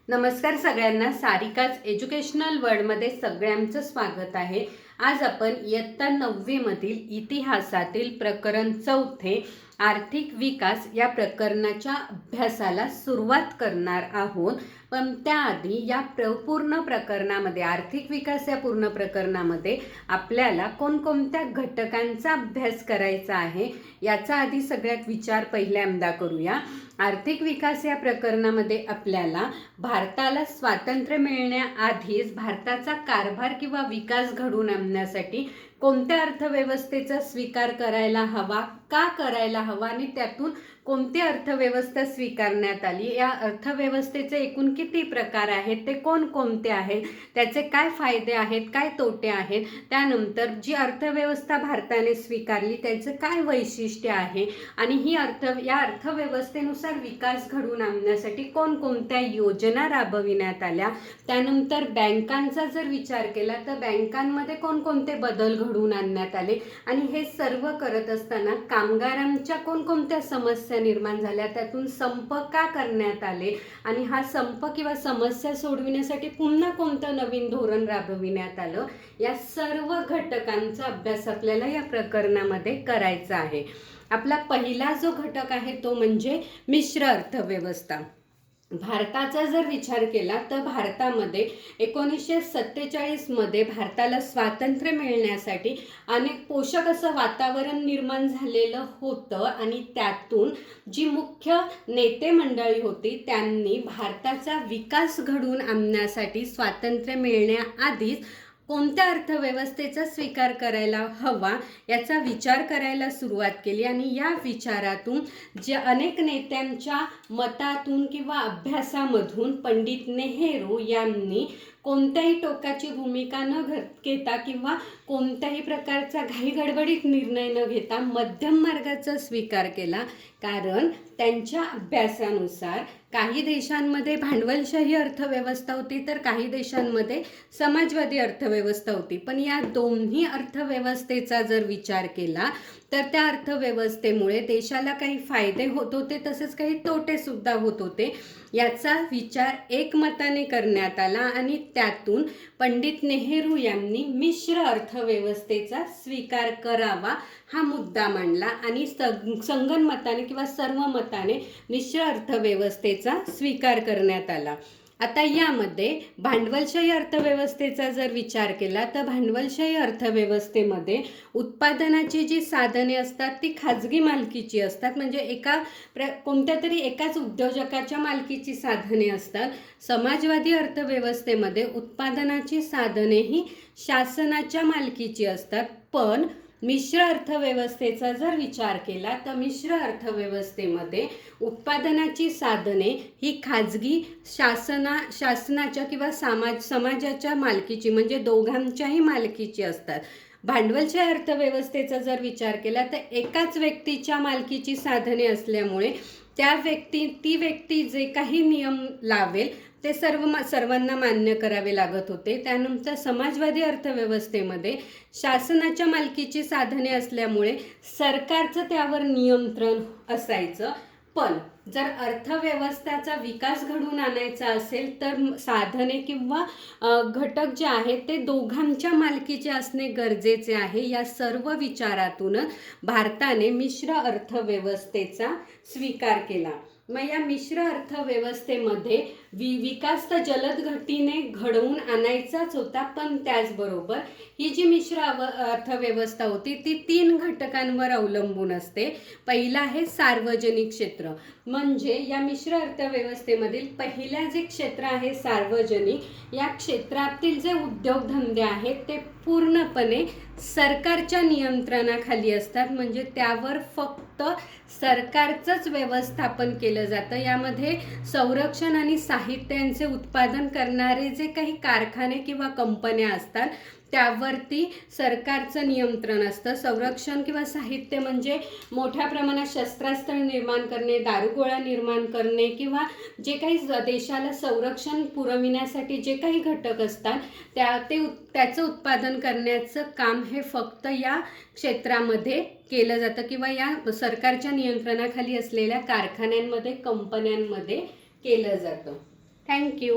नमस्कार सगळ्यांना, सारिकाच एज्युकेशनल वर्ल्डमध्ये सगळ्यांचं स्वागत आहे। आज आपण इयत्ता 9वी मधील इतिहासातील प्रकरण 4 आर्थिक विकास या प्रकरणाच्या अभ्यासाला सुरुवात करणार आहोत। पण त्याआधी या पूर्ण प्रकरणामध्ये आर्थिक विकास या पूर्ण प्रकरणामध्ये आपल्याला कोणकोणत्या घटकांचा अभ्यास करायचा आहे याचा आधी सगळ्यात विचार पहिल्यांदा करूया। आर्थिक विकास या प्रकरणामध्ये आपल्याला भारताला स्वातंत्र्य मिळण्याआधीच भारताचा कारभार किंवा विकास घडवून आणण्यासाठी कोणत्या अर्थव्यवस्थेचा स्वीकार करायला हवा, का करायला हवा आणि त्यातून कोणती अर्थव्यवस्था स्वीकारण्यात आली, या अर्थव्यवस्थेचे एकूण किती प्रकार आहेत, ते कोणकोणते आहेत, त्याचे काय फायदे आहेत, काय तोटे आहेत, त्यानंतर जी अर्थव्यवस्था भारताने स्वीकारली त्याचे काय वैशिष्ट्य आहे आणि या अर्थव्यवस्थेनुसार विकास घडवून आणण्यासाठी कोणकोणत्या योजना राबविण्यात आल्या, त्यानंतर बँकांचा जर विचार केला तर बँकांमध्ये कोणकोणते बदल घडवून आणण्यात आले आणि हे सर्व करत असताना कामगारांच्या कोणकोणत्या समस्या निर्माण झाल्या, त्यातून संप का करण्यात आले आणि हा संप किंवा समस्या सोडविण्यासाठी पुन्हा कोणतं नवीन धोरण राबविण्यात आलं, या सर्व घटकांचा अभ्यास आपल्याला या प्रकरणामध्ये करायचा आहे। आपला पहिला जो घटक आहे तो म्हणजे मिश्र अर्थव्यवस्था। भारताचा जर विचार केला तर भारतामध्ये 1947 मध्ये भारताला स्वातंत्र्य मिळण्यासाठी अनेक पोषक असं वातावरण निर्माण झालेलं होतं आणि त्यातून जी मुख्य नेते मंडळी होती त्यांनी भारताचा विकास घडवून आणण्यासाठी स्वातंत्र्य मिळण्याआधीच कोणत्या अर्थव्यवस्थेचा स्वीकार करायला हवा याचा विचार करायला सुरुवात केली आणि या विचारातून जे अनेक नेत्यांच्या मतातून किंवा अभ्यासामधून पंडित नेहरू यांनी कोणत्याही टोकाची भूमिका न घेता किंवा कोणत्याही प्रकारचा घाईगडबडीत निर्णय न घेता मध्यम मार्गाचा स्वीकार केला। कारण त्यांच्या अभ्यासानुसार काही देशांमध्ये भांडवलशाही अर्थव्यवस्था होती तर काही देशांमध्ये समाजवादी अर्थव्यवस्था होती, पण या दोन्ही अर्थव्यवस्थेचा जर विचार केला तर त्या अर्थव्यवस्थेमुळे देशाला काही फायदे होत होते तसेच काही तोटे सुद्धा होत होते। याचा विचार एकमताने करण्यात आला आणि त्यातून पंडित नेहरू यांनी मिश्र अर्थव्यवस्थेचा स्वीकार करावा हा मुद्दा मांडला आणि संगनमताने किंवा सर्व मताने मिश्र अर्थव्यवस्थेचा स्वीकार करण्यात आला। आता यामध्ये भांडवलशाही अर्थव्यवस्थेचा जर विचार केला तर भांडवलशाही अर्थव्यवस्थेमध्ये उत्पादनाची जी साधने असतात ती खाजगी मालकीची असतात, म्हणजे कोणत्या तरी एकाच उद्योजकाच्या मालकीची साधने असतात। समाजवादी अर्थव्यवस्थेमध्ये उत्पादनाची साधने ही शासनाच्या मालकीची असतात। पण मिश्र अर्थव्यवस्थेचा जर विचार केला तर मिश्र अर्थव्यवस्थेमध्ये उत्पादनाची साधने ही खाजगी शासनाच्या किंवा समाजाच्या मालकीची म्हणजे दोघांच्याही मालकीची असतात। भांडवलशाही अर्थव्यवस्थेचा जर विचार केला तर एकाच व्यक्तीच्या मालकीची साधने असल्यामुळे ती व्यक्ती जे काही नियम लावेल ते सर्वांना मान्य करावे लागत होते। त्यानंतर समाजवादी अर्थव्यवस्थेमध्ये शासनाच्या मालकीची साधने असल्यामुळे सरकारचं त्यावर नियंत्रण असायचं। पण जर अर्थव्यवस्थेचा विकास घडवून आणायचा असेल तर साधने किंवा घटक जे आहेत ते दोघांच्या मालकीचे असणे गरजेचे आहे। या सर्व विचारातून भारताने मिश्र अर्थव्यवस्थेचा स्वीकार केला। मग या मिश्र अर्थव्यवस्थेमध्ये विकास तर जलद गतीने घडवून आणायचाच होता, पण त्याचबरोबर ही जी मिश्र अर्थव्यवस्था होती ती 3 घटकांवर अवलंबून असते। पहिला आहे सार्वजनिक क्षेत्र, म्हणजे या मिश्र अर्थव्यवस्थेमधील पहिला जे क्षेत्र आहे सार्वजनिक, या क्षेत्रातील जे उद्योगधंदे आहेत ते पूर्णपणे सरकारच्या नियंत्रणाखाली असतात, म्हणजे त्यावर फक्त सरकारचंच व्यवस्थापन केलं जातं। यामध्ये संरक्षण आणि साहित्यांचे उत्पादन करणारे जे काही कारखाने किंवा कंपन्या असतात त्यावरती सरकारचं नियंत्रण असतं। संरक्षण किंवा साहित्य म्हणजे मोठ्या प्रमाणात शस्त्रास्त्र निर्माण करणे, दारुगोळा निर्माण करणे किंवा जे काही देशाला संरक्षण पुरविण्यासाठी जे काही घटक असतात त्याचं उत्पादन करण्याचं काम हे फक्त या क्षेत्रामध्ये केलं जातं किंवा या सरकारच्या नियंत्रणाखाली असलेल्या कारखान्यांमध्ये कंपन्यांमध्ये केलं जातं। थँक्यू.